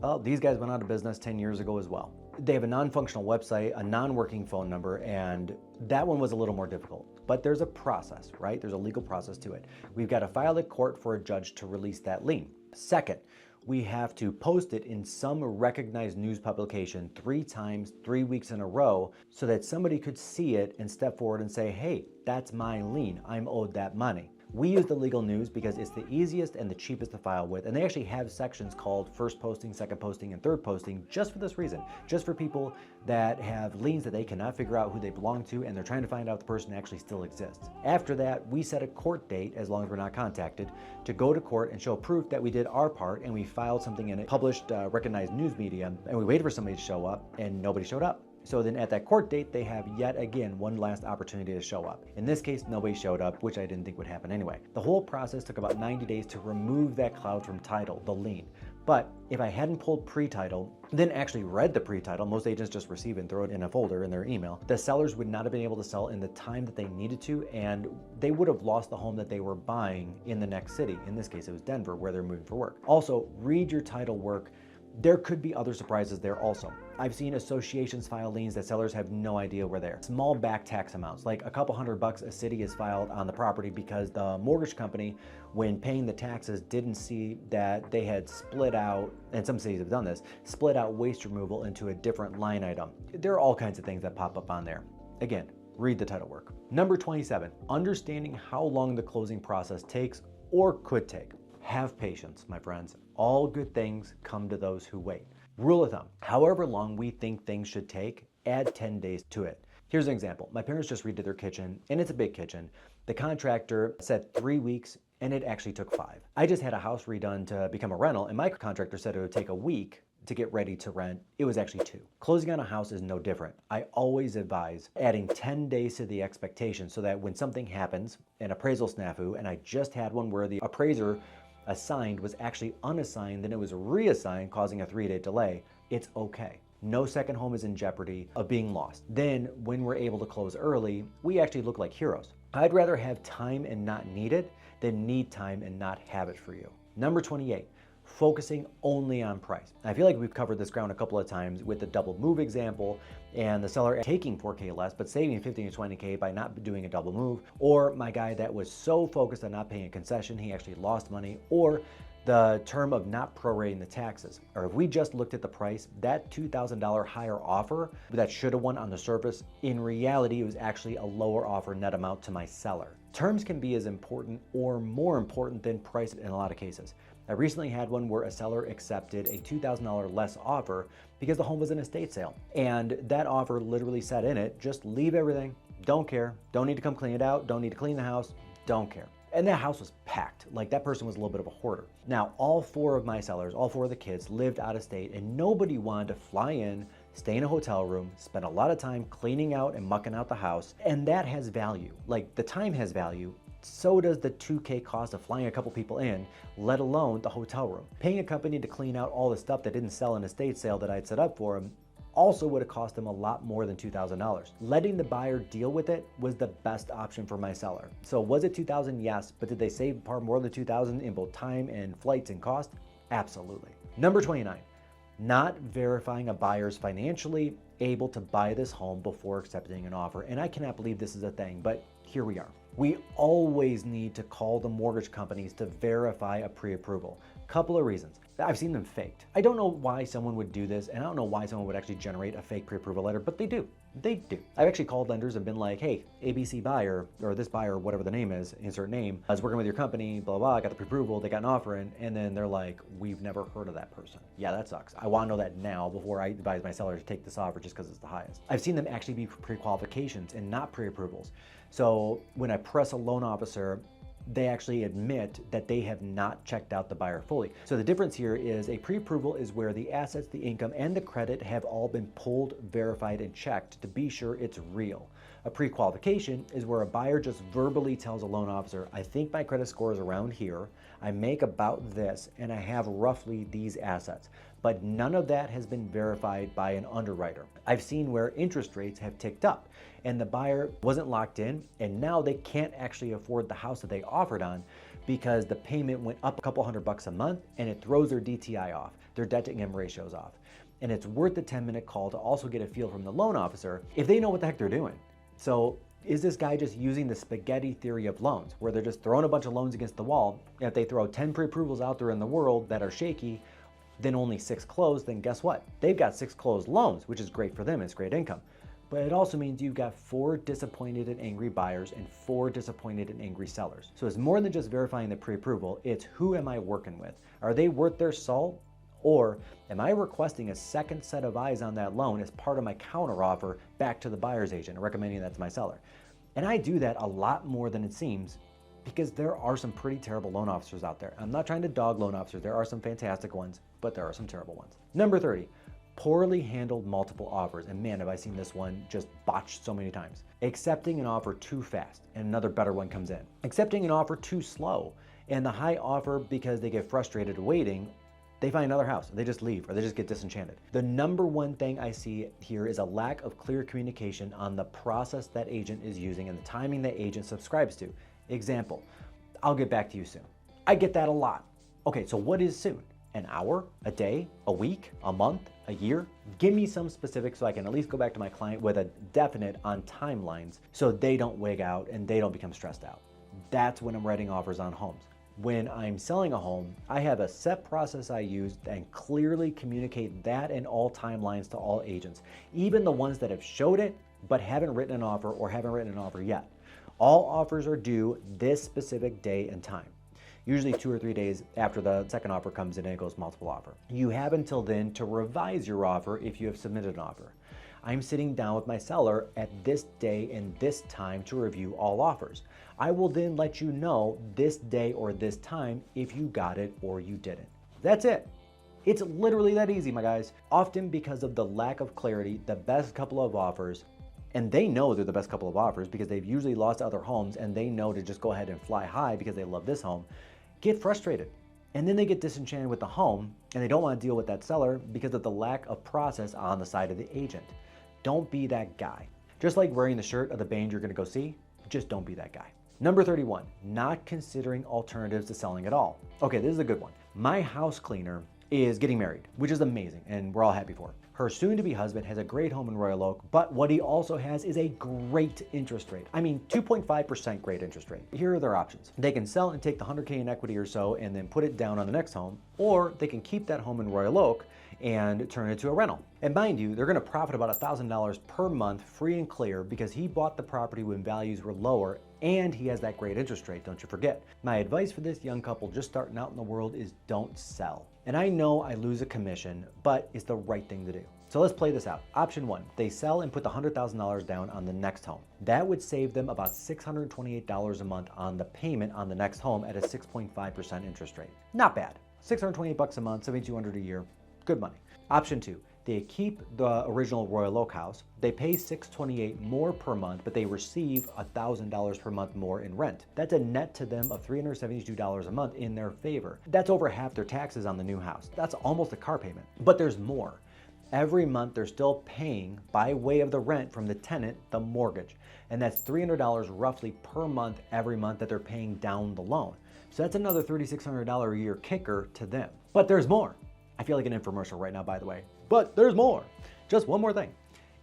well, these guys went out of business 10 years ago as well. They have a non-functional website, a non-working phone number, and that one was a little more difficult. But there's a process, right? There's a legal process to it. We've got to file at court for a judge to release that lien. Second, we have to post it in some recognized news publication 3 times, 3 weeks in a row, so that somebody could see it and step forward and say, hey, that's my lien. I'm owed that money. We use the legal news because it's the easiest and the cheapest to file with, and they actually have sections called first posting, second posting, and third posting just for this reason, just for people that have liens that they cannot figure out who they belong to and they're trying to find out if the person actually still exists. After that, we set a court date, as long as we're not contacted, to go to court and show proof that we did our part and we filed something in it, published recognized news media, and we waited for somebody to show up and nobody showed up. So then at that court date, they have yet again one last opportunity to show up. In this case, nobody showed up, which I didn't think would happen anyway. The whole process took about 90 days to remove that cloud from title, the lien. But if I hadn't pulled pre-title, then actually read the pre-title, most agents just receive it and throw it in a folder in their email, the sellers would not have been able to sell in the time that they needed to, and they would have lost the home that they were buying in the next city. In this case, it was Denver, where they're moving for work. Also, read your title work. There could be other surprises there also. I've seen associations file liens that sellers have no idea where they're. Small back tax amounts, like a couple $100 a city is filed on the property because the mortgage company, when paying the taxes, didn't see that they had split out, and some cities have done this, split out waste removal into a different line item. There are all kinds of things that pop up on there. Again, read the title work. Number 27, understanding how long the closing process takes or could take. Have patience, my friends. All good things come to those who wait. Rule of thumb, however long we think things should take, add 10 days to it. Here's an example. My parents just redid their kitchen, and it's a big kitchen. The contractor said 3 weeks, and it actually took 5. I just had a house redone to become a rental, and my contractor said it would take a week to get ready to rent. It was actually 2. Closing on a house is no different. I always advise adding 10 days to the expectation so that when something happens, an appraisal snafu, and I just had one where the appraiser assigned was actually unassigned, then it was reassigned, causing a 3-day delay, it's okay. No second home is in jeopardy of being lost. Then when we're able to close early, we actually look like heroes. I'd rather have time and not need it than need time and not have it for you. Number 28, focusing only on price. I feel like we've covered this ground a couple of times with the double move example and the seller taking $4K less but saving 15 to 20K by not doing a double move, or my guy that was so focused on not paying a concession he actually lost money, or the term of not prorating the taxes. Or if we just looked at the price, that $2,000 higher offer that should have won on the surface, in reality, it was actually a lower offer net amount to my seller. Terms can be as important or more important than price in a lot of cases. I recently had one where a seller accepted a $2,000 less offer because the home was an estate sale. And that offer literally said in it, just leave everything, don't care, don't need to come clean it out, don't need to clean the house, don't care. And that house was packed. Like, that person was a little bit of a hoarder. Now, all 4 of my sellers, all 4 of the kids lived out of state, and nobody wanted to fly in, stay in a hotel room, spend a lot of time cleaning out and mucking out the house. And that has value. Like, the time has value. So does the $2K cost of flying a couple people in, let alone the hotel room. Paying a company to clean out all the stuff that didn't sell in a estate sale that I'd set up for them also would have cost them a lot more than $2,000. Letting the buyer deal with it was the best option for my seller. So was it $2,000? Yes, but did they save far more than $2,000 in both time and flights and cost? Absolutely. Number 29, not verifying a buyer's financially able to buy this home before accepting an offer. And I cannot believe this is a thing, but here we are. We always need to call the mortgage companies to verify a pre-approval. Couple of reasons. I've seen them faked. I don't know why someone would do this, and I don't know why someone would actually generate a fake pre-approval letter, but they do. They do. I've actually called lenders and been like, hey, ABC buyer, or this buyer, whatever the name is, insert name, I was working with your company, blah, blah, blah, got the pre-approval, they got an offer in, and then they're like, we've never heard of that person. Yeah, that sucks. I want to know that now before I advise my seller to take this offer just because it's the highest. I've seen them actually be pre-qualifications and not pre-approvals. So when I press a loan officer, they actually admit that they have not checked out the buyer fully. So the difference here is a pre-approval is where the assets, the income, and the credit have all been pulled, verified, and checked to be sure it's real. A pre-qualification is where a buyer just verbally tells a loan officer, I think my credit score is around here, I make about this, and I have roughly these assets. But none of that has been verified by an underwriter. I've seen where interest rates have ticked up and the buyer wasn't locked in, and now they can't actually afford the house that they offered on because the payment went up a couple $100 a month, and it throws their DTI off, their debt to income ratios off. And it's worth the 10-minute call to also get a feel from the loan officer if they know what the heck they're doing. So is this guy just using the spaghetti theory of loans, where they're just throwing a bunch of loans against the wall, and if they throw 10 pre-approvals out there in the world that are shaky, then only 6 close, then guess what? They've got 6 closed loans, which is great for them, it's great income. But it also means you've got 4 disappointed and angry buyers and 4 disappointed and angry sellers. So it's more than just verifying the pre-approval, it's who am I working with? Are they worth their salt? Or am I requesting a second set of eyes on that loan as part of my counteroffer back to the buyer's agent and recommending that to my seller? And I do that a lot more than it seems, because there are some pretty terrible loan officers out there. I'm not trying to dog loan officers. There are some fantastic ones, but there are some terrible ones. Number 30, poorly handled multiple offers. And man, have I seen this one just botched so many times. Accepting an offer too fast and another better one comes in. Accepting an offer too slow and the high offer because they get frustrated waiting, they find another house, they just leave, or they just get disenchanted. The number one thing I see here is a lack of clear communication on the process that agent is using and the timing that agent subscribes to. Example, I'll get back to you soon. I get that a lot. Okay, so what is soon? An hour, a day, a week, a month, a year? Give me some specifics so I can at least go back to my client with a definite on timelines so they don't wig out and they don't become stressed out. That's when I'm writing offers on homes. When I'm selling a home, I have a set process I use and clearly communicate that and all timelines to all agents, even the ones that have showed it but haven't written an offer or haven't written an offer yet. All offers are due this specific day and time, usually 2 or 3 days after the second offer comes in and it goes multiple offer. You have until then to revise your offer if you have submitted an offer. I'm sitting down with my seller at this day and this time to review all offers. I will then let you know this day or this time if you got it or you didn't. That's it. It's literally that easy, my guys. Often because of the lack of clarity, the best couple of offers, and they know they're the best couple of offers because they've usually lost other homes and they know to just go ahead and fly high because they love this home, get frustrated. And then they get disenchanted with the home and they don't want to deal with that seller because of the lack of process on the side of the agent. Don't be that guy. Just like wearing the shirt of the band you're going to go see, just don't be that guy. Number 31, not considering alternatives to selling at all. Okay, this is a good one. My house cleaner is getting married, which is amazing and we're all happy for her. Her soon-to-be husband has a great home in Royal Oak, but what he also has is a great interest rate. I mean, 2.5% great interest rate. Here are their options. They can sell and take the 100K in equity or so and then put it down on the next home, or they can keep that home in Royal Oak and turn it into a rental. And mind you, they're gonna profit about $1,000 per month free and clear because he bought the property when values were lower and he has that great interest rate, don't you forget. My advice for this young couple just starting out in the world is don't sell. And I know I lose a commission, but it's the right thing to do. So let's play this out. Option 1, they sell and put the $100,000 down on the next home. That would save them about $628 a month on the payment on the next home at a 6.5% interest rate. Not bad. $628 a month, $7,200 a year, good money. Option 2, they keep the original Royal Oak house. They pay $628 more per month, but they receive $1,000 per month more in rent. That's a net to them of $372 a month in their favor. That's over half their taxes on the new house. That's almost a car payment, but there's more. Every month they're still paying by way of the rent from the tenant, the mortgage. And that's $300 roughly per month every month that they're paying down the loan. So that's another $3,600 a year kicker to them. But there's more. I feel like an infomercial right now, by the way, but there's more. Just one more thing.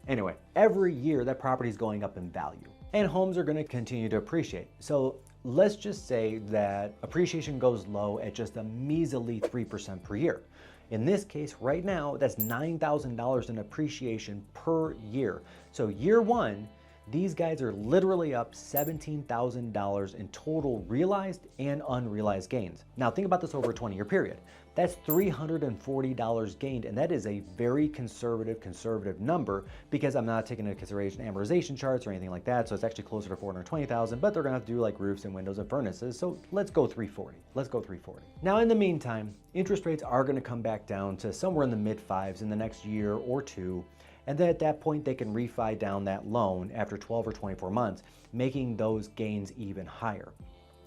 Anyway, every year that property is going up in value and homes are going to continue to appreciate. So let's just say that appreciation goes low at just a measly 3% per year. In this case, right now, that's $9,000 in appreciation per year. So year one, these guys are literally up $17,000 in total realized and unrealized gains. Now think about this over a 20-year period. That's $340 gained, and that is a very conservative number because I'm not taking into consideration amortization charts or anything like that, so it's actually closer to $420,000, but they're gonna have to do like roofs and windows and furnaces, so let's go 340. Let's go 340. Now in the meantime, interest rates are gonna come back down to somewhere in the mid-5s in the next year or two, and then at that point they can refi down that loan after 12 or 24 months, making those gains even higher.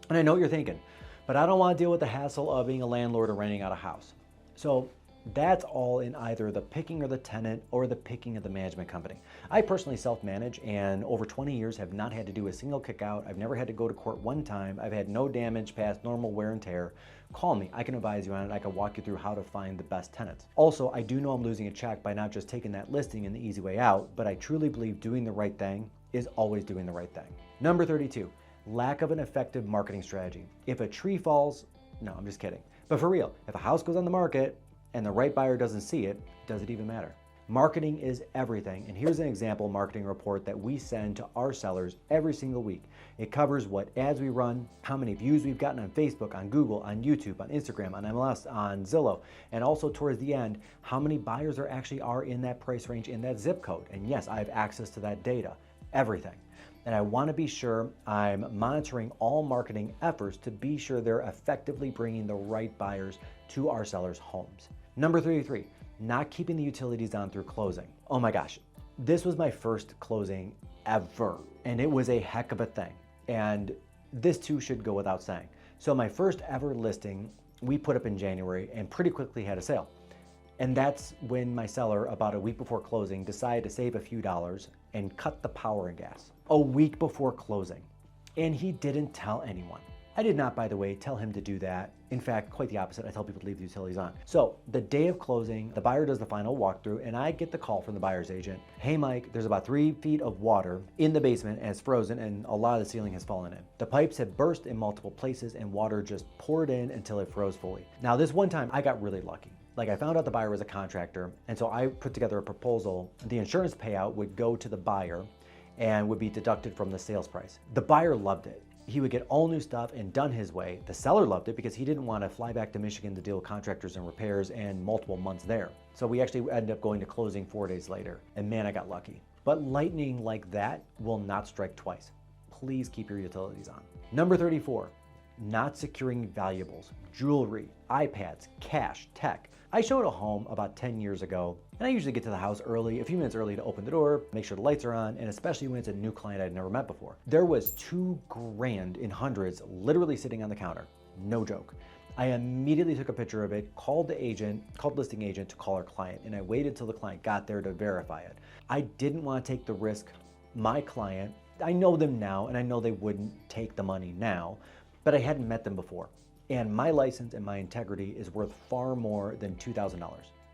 And I know what you're thinking, but I don't want to deal with the hassle of being a landlord or renting out a house. So that's all in either the picking of the tenant or the picking of the management company. I personally self-manage and over 20 years have not had to do a single kick out. I've never had to go to court one time. I've had no damage past normal wear and tear. Call me, I can advise you on it. I can walk you through how to find the best tenants. Also, I do know I'm losing a check by not just taking that listing and the easy way out, but I truly believe doing the right thing is always doing the right thing. Number 32. Lack of an effective marketing strategy. If a tree falls, no, I'm just kidding. But for real, if a house goes on the market and the right buyer doesn't see it, does it even matter? Marketing is everything. And here's an example marketing report that we send to our sellers every single week. It covers what ads we run, how many views we've gotten on Facebook, on Google, on YouTube, on Instagram, on MLS, on Zillow, and also towards the end, how many buyers there actually are in that price range, in that zip code. And yes, I have access to that data, everything. And I want to be sure I'm monitoring all marketing efforts to be sure they're effectively bringing the right buyers to our sellers' homes. Number 33, not keeping the utilities on through closing. Oh my gosh, this was my first closing ever, and it was a heck of a thing. And this too should go without saying. So my first ever listing, we put up in January and pretty quickly had a sale. And that's when my seller, about a week before closing, decided to save a few dollars and cut the power and gas. A week before closing. And he didn't tell anyone. I did not, by the way, tell him to do that. In fact, quite the opposite. I tell people to leave the utilities on. So the day of closing, the buyer does the final walkthrough and I get the call from the buyer's agent. Hey Mike, there's about 3 feet of water in the basement and it's frozen and a lot of the ceiling has fallen in. The pipes have burst in multiple places and water just poured in until it froze fully. Now this one time I got really lucky. Like I found out the buyer was a contractor and so I put together a proposal. The insurance payout would go to the buyer and would be deducted from the sales price. The buyer loved it. He would get all new stuff and done his way. The seller loved it because he didn't want to fly back to Michigan to deal with contractors and repairs and multiple months there. So we actually ended up going to closing 4 days later. And man, I got lucky. But lightning like that will not strike twice. Please keep your utilities on. Number 34, not securing valuables, jewelry, iPads, cash, tech. I showed a home about 10 years ago, and I usually get to the house early, a few minutes early to open the door, make sure the lights are on, and especially when it's a new client I'd never met before. There was $2,000 in hundreds literally sitting on the counter. No joke. I immediately took a picture of it, called listing agent to call our client, and I waited till the client got there to verify it. I didn't want to take the risk. My client, I know them now, and I know they wouldn't take the money now, but I hadn't met them before. And my license and my integrity is worth far more than $2,000.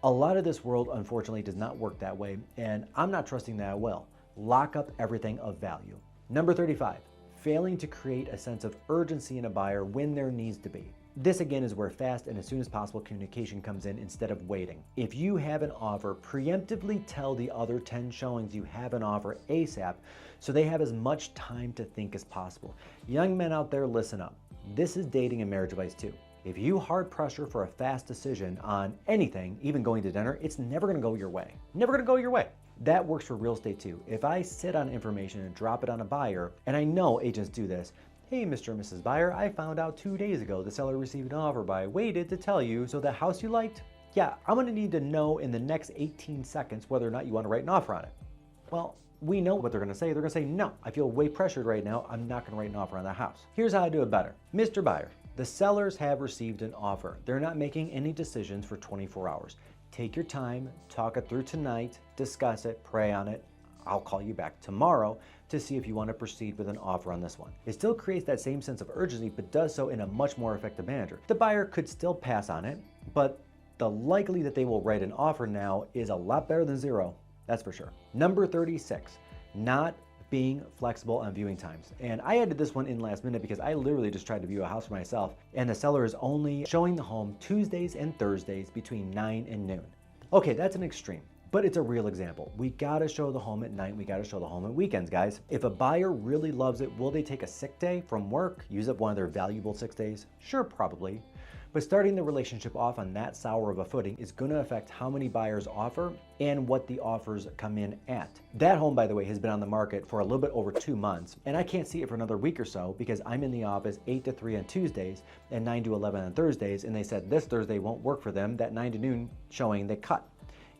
A lot of this world, unfortunately, does not work that way, and I'm not trusting that it will. Lock up everything of value. Number 35, failing to create a sense of urgency in a buyer when there needs to be. This again is where fast and as soon as possible communication comes in instead of waiting. If you have an offer, preemptively tell the other 10 showings you have an offer ASAP so they have as much time to think as possible. Young men out there, listen up. This is dating and marriage advice too. If you hard pressure for a fast decision on anything, even going to dinner, it's never gonna go your way. Never gonna go your way. That works for real estate too. If I sit on information and drop it on a buyer, and I know agents do this, hey, Mr. and Mrs. Buyer, I found out 2 days ago the seller received an offer, but I waited to tell you, so the house you liked? Yeah, I'm gonna need to know in the next 18 seconds whether or not you wanna write an offer on it. Well, we know what they're gonna say. They're gonna say, no, I feel way pressured right now. I'm not gonna write an offer on that house. Here's how I do it better. Mr. Buyer, the sellers have received an offer. They're not making any decisions for 24 hours. Take your time, talk it through tonight, discuss it, pray on it. I'll call you back tomorrow to see if you want to proceed with an offer on this one. It still creates that same sense of urgency, but does so in a much more effective manner. The buyer could still pass on it, but the likely that they will write an offer now is a lot better than zero. That's for sure. Number 36, not being flexible on viewing times. And I added this one in last minute because I literally just tried to view a house for myself, and the seller is only showing the home Tuesdays and Thursdays between 9 and noon. Okay, that's an extreme, but it's a real example. We gotta show the home at night, we gotta show the home at weekends, guys. If a buyer really loves it, will they take a sick day from work, use up one of their valuable 6 days? Sure, probably. But starting the relationship off on that sour of a footing is gonna affect how many buyers offer and what the offers come in at. That home, by the way, has been on the market for a little bit over 2 months, and I can't see it for another week or so because I'm in the office 8 to 3 on Tuesdays and 9 to 11 on Thursdays, and they said this Thursday won't work for them. That 9 to noon showing they cut.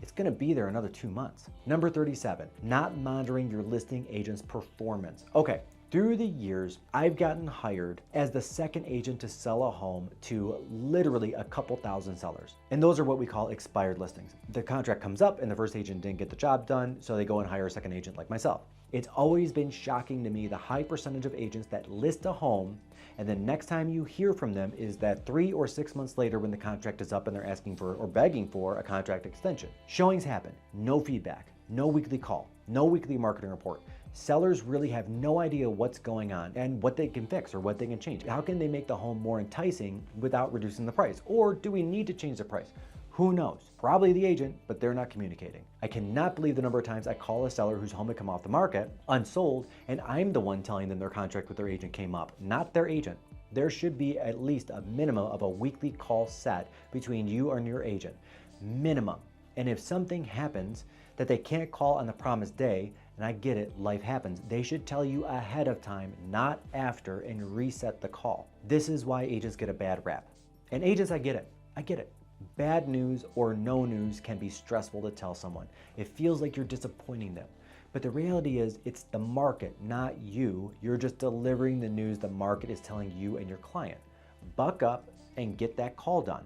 It's gonna be there another 2 months. Number 37, not monitoring your listing agent's performance. Okay. Through the years, I've gotten hired as the second agent to sell a home to literally a couple thousand sellers. And those are what we call expired listings. The contract comes up and the first agent didn't get the job done, so they go and hire a second agent like myself. It's always been shocking to me the high percentage of agents that list a home and the next time you hear from them is that 3 or 6 months later when the contract is up and they're asking for or begging for a contract extension. Showings happen, no feedback, no weekly call, no weekly marketing report. Sellers really have no idea what's going on and what they can fix or what they can change. How can they make the home more enticing without reducing the price? Or do we need to change the price? Who knows? Probably the agent, but they're not communicating. I cannot believe the number of times I call a seller whose home had come off the market, unsold, and I'm the one telling them their contract with their agent came up, not their agent. There should be at least a minimum of a weekly call set between you and your agent. Minimum. And if something happens that they can't call on the promised day, and I get it, life happens, they should tell you ahead of time, not after, and reset the call. This is why agents get a bad rap. And agents, I get it. Bad news or no news can be stressful to tell someone. It feels like you're disappointing them. But the reality is it's the market, not you. You're just delivering the news the market is telling you and your client. Buck up and get that call done.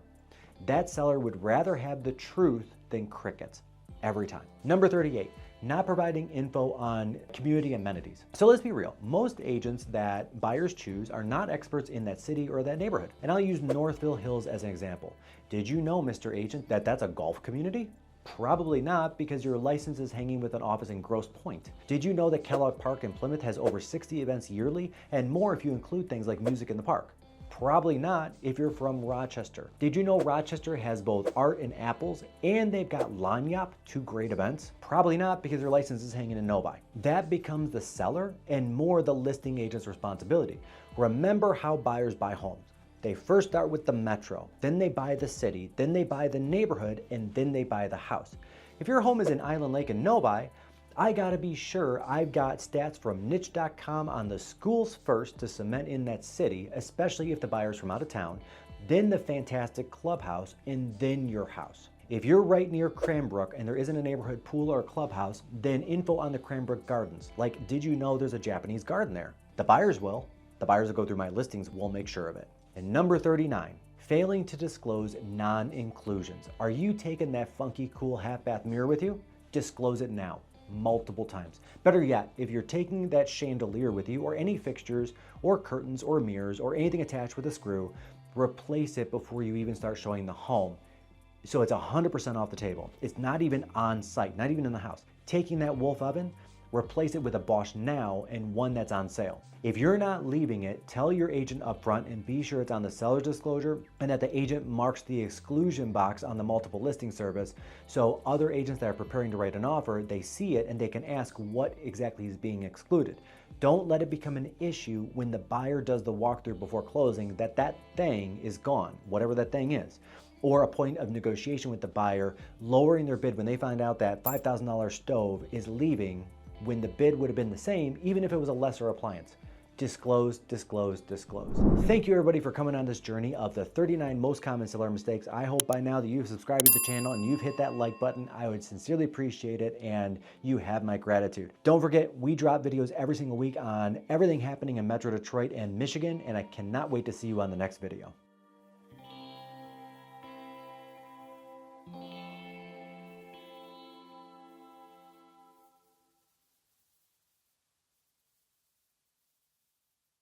That seller would rather have the truth than crickets, every time. Number 38, not providing info on community amenities. So let's be real, most agents that buyers choose are not experts in that city or that neighborhood. And I'll use Northville Hills as an example. Did you know, Mr. Agent, that that's a golf community? Probably not, because your license is hanging with an office in Grosse Pointe. Did you know that Kellogg Park in Plymouth has over 60 events yearly and more if you include things like music in the park? Probably not if you're from Rochester. Did you know Rochester has both Art and Apples, and they've got Lanyap, two great events? Probably not because your license is hanging in Novi. That becomes the seller and more the listing agent's responsibility. Remember how buyers buy homes. They first start with the metro, then they buy the city, then they buy the neighborhood, and then they buy the house. If your home is in Island Lake and Novi, I gotta be sure I've got stats from niche.com on the schools first to cement in that city, especially if the buyer's from out of town, then the fantastic clubhouse, and then your house. If you're right near Cranbrook and there isn't a neighborhood pool or clubhouse, then info on the Cranbrook Gardens. Like, did you know there's a Japanese garden there? The buyers will. The buyers that go through my listings will make sure of it. And number 39, failing to disclose non-inclusions. Are you taking that funky, cool half-bath mirror with you? Disclose it now. Multiple times. Better yet, if you're taking that chandelier with you or any fixtures or curtains or mirrors or anything attached with a screw, replace it before you even start showing the home. So it's 100% off the table. It's not even on site, not even in the house. Taking that Wolf oven, replace it with a Bosch now and one that's on sale. If you're not leaving it, tell your agent upfront and be sure it's on the seller's disclosure and that the agent marks the exclusion box on the multiple listing service so other agents that are preparing to write an offer, they see it and they can ask what exactly is being excluded. Don't let it become an issue when the buyer does the walkthrough before closing that thing is gone, whatever that thing is. Or a point of negotiation with the buyer, lowering their bid when they find out that $5,000 stove is leaving when the bid would have been the same, even if it was a lesser appliance. Disclose, disclose, disclose. Thank you everybody for coming on this journey of the 39 most common seller mistakes. I hope by now that you've subscribed to the channel and you've hit that like button. I would sincerely appreciate it and you have my gratitude. Don't forget, we drop videos every single week on everything happening in Metro Detroit and Michigan, and I cannot wait to see you on the next video.